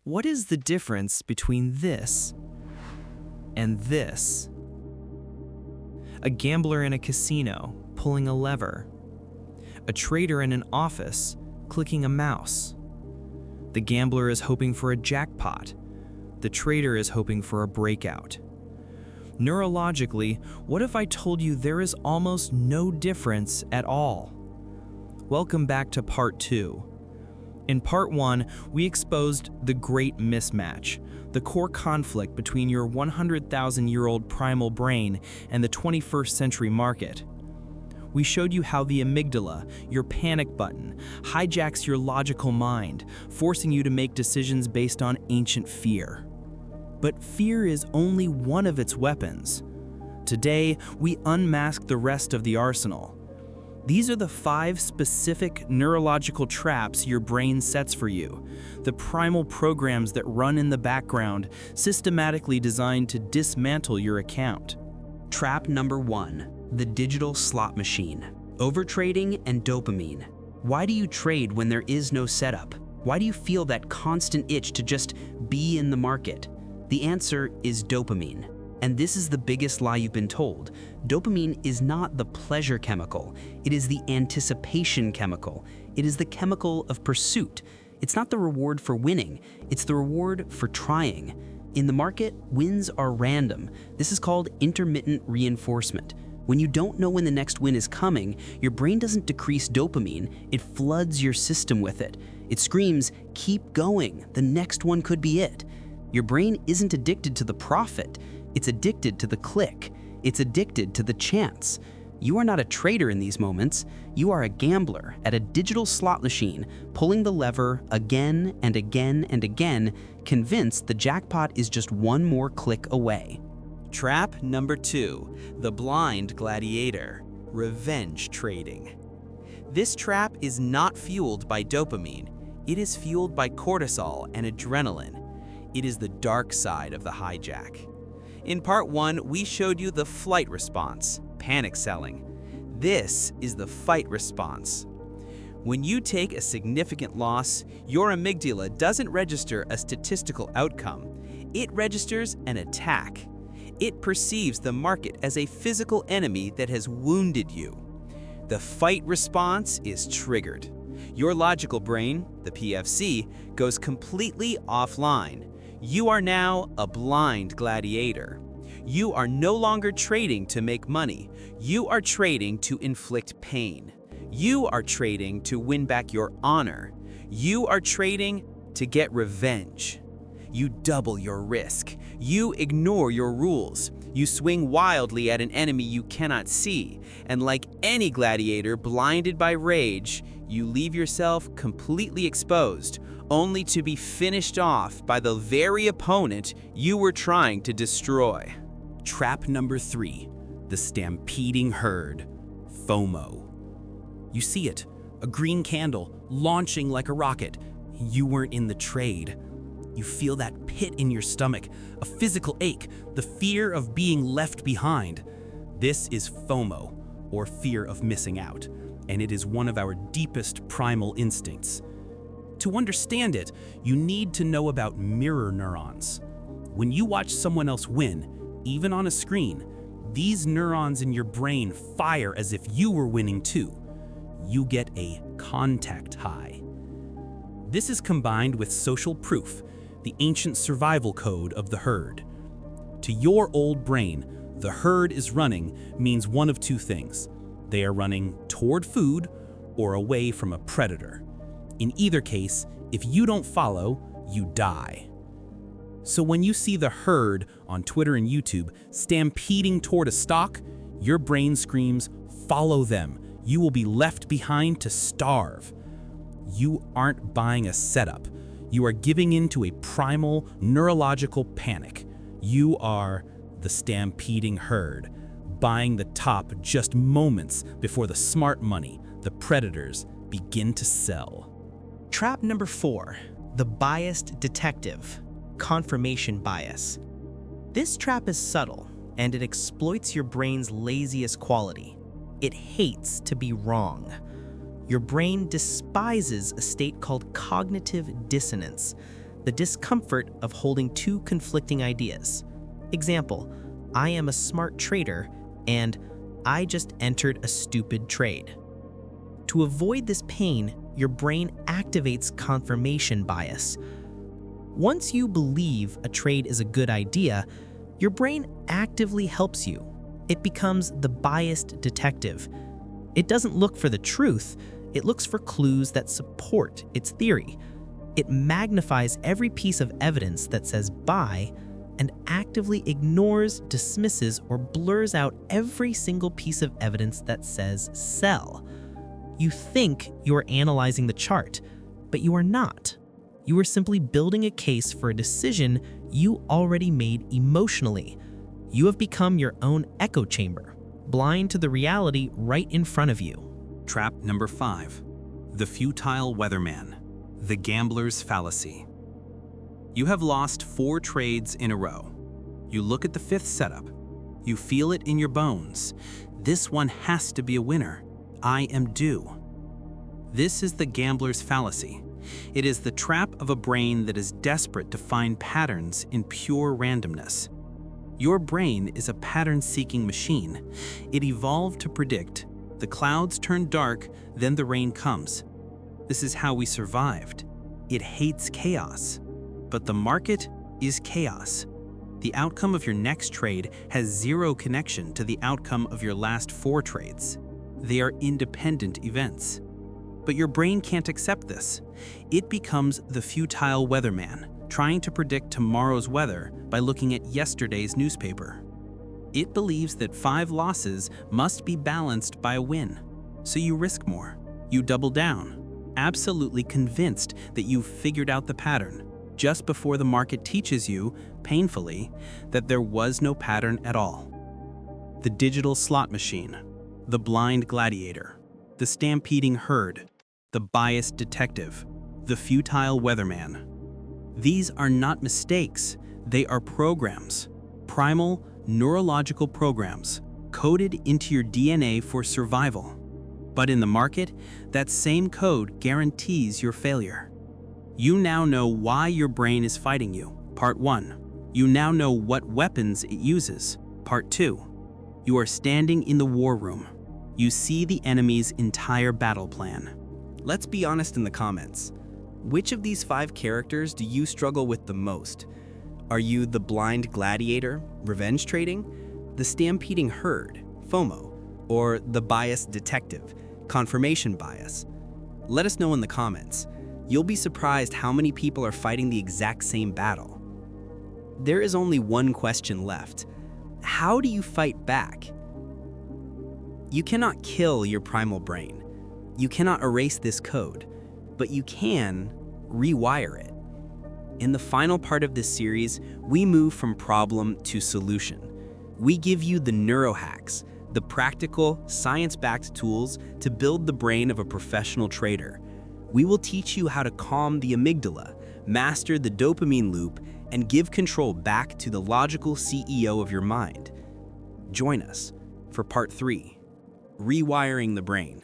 What is the difference between this and this? A gambler in a casino pulling a lever. A trader in an office clicking a mouse. The gambler is hoping for a jackpot. The trader is hoping for a breakout. Neurologically, what if I told you there is almost no difference at all? Welcome back to part 2. In part 1, we exposed the great mismatch, the core conflict between your 100,000-year-old primal brain and the 21st century market. We showed you how the amygdala, your panic button, hijacks your logical mind, forcing you to make decisions based on ancient fear. But fear is only one of its weapons. Today, we unmask the rest of the arsenal. These are the 5 specific neurological traps your brain sets for you, the primal programs that run in the background, systematically designed to dismantle your account. Trap number 1, the digital slot machine. Overtrading and dopamine. Why do you trade when there is no setup? Why do you feel that constant itch to just be in the market? The answer is dopamine. And this is the biggest lie you've been told. Dopamine is not the pleasure chemical. It is the anticipation chemical. It is the chemical of pursuit. It's not the reward for winning. It's the reward for trying. In the market, wins are random. This is called intermittent reinforcement. When you don't know when the next win is coming, your brain doesn't decrease dopamine, it floods your system with it. It screams, keep going, the next one could be it. Your brain isn't addicted to the profit. It's addicted to the click. It's addicted to the chance. You are not a trader in these moments. You are a gambler at a digital slot machine, pulling the lever again and again and again, convinced the jackpot is just one more click away. Trap number 2, the Blind Gladiator, revenge trading. This trap is not fueled by dopamine. It is fueled by cortisol and adrenaline. It is the dark side of the hijack. In part 1, we showed you the flight response, panic selling. This is the fight response. When you take a significant loss, your amygdala doesn't register a statistical outcome. It registers an attack. It perceives the market as a physical enemy that has wounded you. The fight response is triggered. Your logical brain, the PFC, goes completely offline. You are now a blind gladiator. You are no longer trading to make money. You are trading to inflict pain. You are trading to win back your honor. You are trading to get revenge. You double your risk. You ignore your rules. You swing wildly at an enemy you cannot see. And like any gladiator blinded by rage, you leave yourself completely exposed, only to be finished off by the very opponent you were trying to destroy. Trap number 3, the Stampeding Herd, FOMO. You see it, a green candle launching like a rocket. You weren't in the trade. You feel that pit in your stomach, a physical ache, the fear of being left behind. This is FOMO, or fear of missing out, and it is one of our deepest primal instincts. To understand it, you need to know about mirror neurons. When you watch someone else win, even on a screen, these neurons in your brain fire as if you were winning too. You get a contact high. This is combined with social proof, the ancient survival code of the herd. To your old brain, the herd is running means one of 2 things. They are running toward food or away from a predator. In either case, if you don't follow, you die. So when you see the herd on Twitter and YouTube stampeding toward a stock, your brain screams, follow them. You will be left behind to starve. You aren't buying a setup. You are giving into a primal neurological panic. You are the stampeding herd, buying the top just moments before the smart money, the predators, begin to sell. Trap number 4, the biased detective, confirmation bias. This trap is subtle, and it exploits your brain's laziest quality. It hates to be wrong. Your brain despises a state called cognitive dissonance. the discomfort of holding two conflicting ideas. Example, I am a smart trader and I just entered a stupid trade. To avoid this pain, your brain activates confirmation bias. Once you believe a trade is a good idea, your brain actively helps you. It becomes the biased detective. It doesn't look for the truth, it looks for clues that support its theory. It magnifies every piece of evidence that says buy and actively ignores, dismisses, or blurs out every single piece of evidence that says sell. You think you're analyzing the chart, but you are not. You are simply building a case for a decision you already made emotionally. You have become your own echo chamber, blind to the reality right in front of you. Trap number 5. The Futile Weatherman. The Gambler's Fallacy. You have lost 4 trades in a row. You look at the 5th setup. You feel it in your bones. This one has to be a winner. I am due. This is the gambler's fallacy. It is the trap of a brain that is desperate to find patterns in pure randomness. Your brain is a pattern-seeking machine. It evolved to predict the clouds turn dark, then the rain comes. This is how we survived. It hates chaos. But the market is chaos. The outcome of your next trade has zero connection to the outcome of your last 4 trades. They are independent events. But your brain can't accept this. It becomes the futile weatherman, trying to predict tomorrow's weather by looking at yesterday's newspaper. It believes that 5 losses must be balanced by a win. So you risk more. You double down, absolutely convinced that you've figured out the pattern, just before the market teaches you, painfully, that there was no pattern at all. The digital slot machine, the blind gladiator, the stampeding herd, the biased detective, the futile weatherman. These are not mistakes, they are programs, primal neurological programs, coded into your DNA for survival. But in the market, that same code guarantees your failure. You now know why your brain is fighting you, part 1. You now know what weapons it uses, part 2. You are standing in the war room. You see the enemy's entire battle plan. Let's be honest in the comments. Which of these 5 characters do you struggle with the most? Are you the blind gladiator, revenge trading, the stampeding herd, FOMO, or the biased detective, confirmation bias? Let us know in the comments. You'll be surprised how many people are fighting the exact same battle. There is only one question left. How do you fight back? You cannot kill your primal brain. You cannot erase this code, but you can rewire it. In the final part of this series, we move from problem to solution. We give you the neurohacks, the practical, science-backed tools to build the brain of a professional trader. We will teach you how to calm the amygdala, master the dopamine loop, and give control back to the logical CEO of your mind. Join us for part 3, Rewiring the Brain.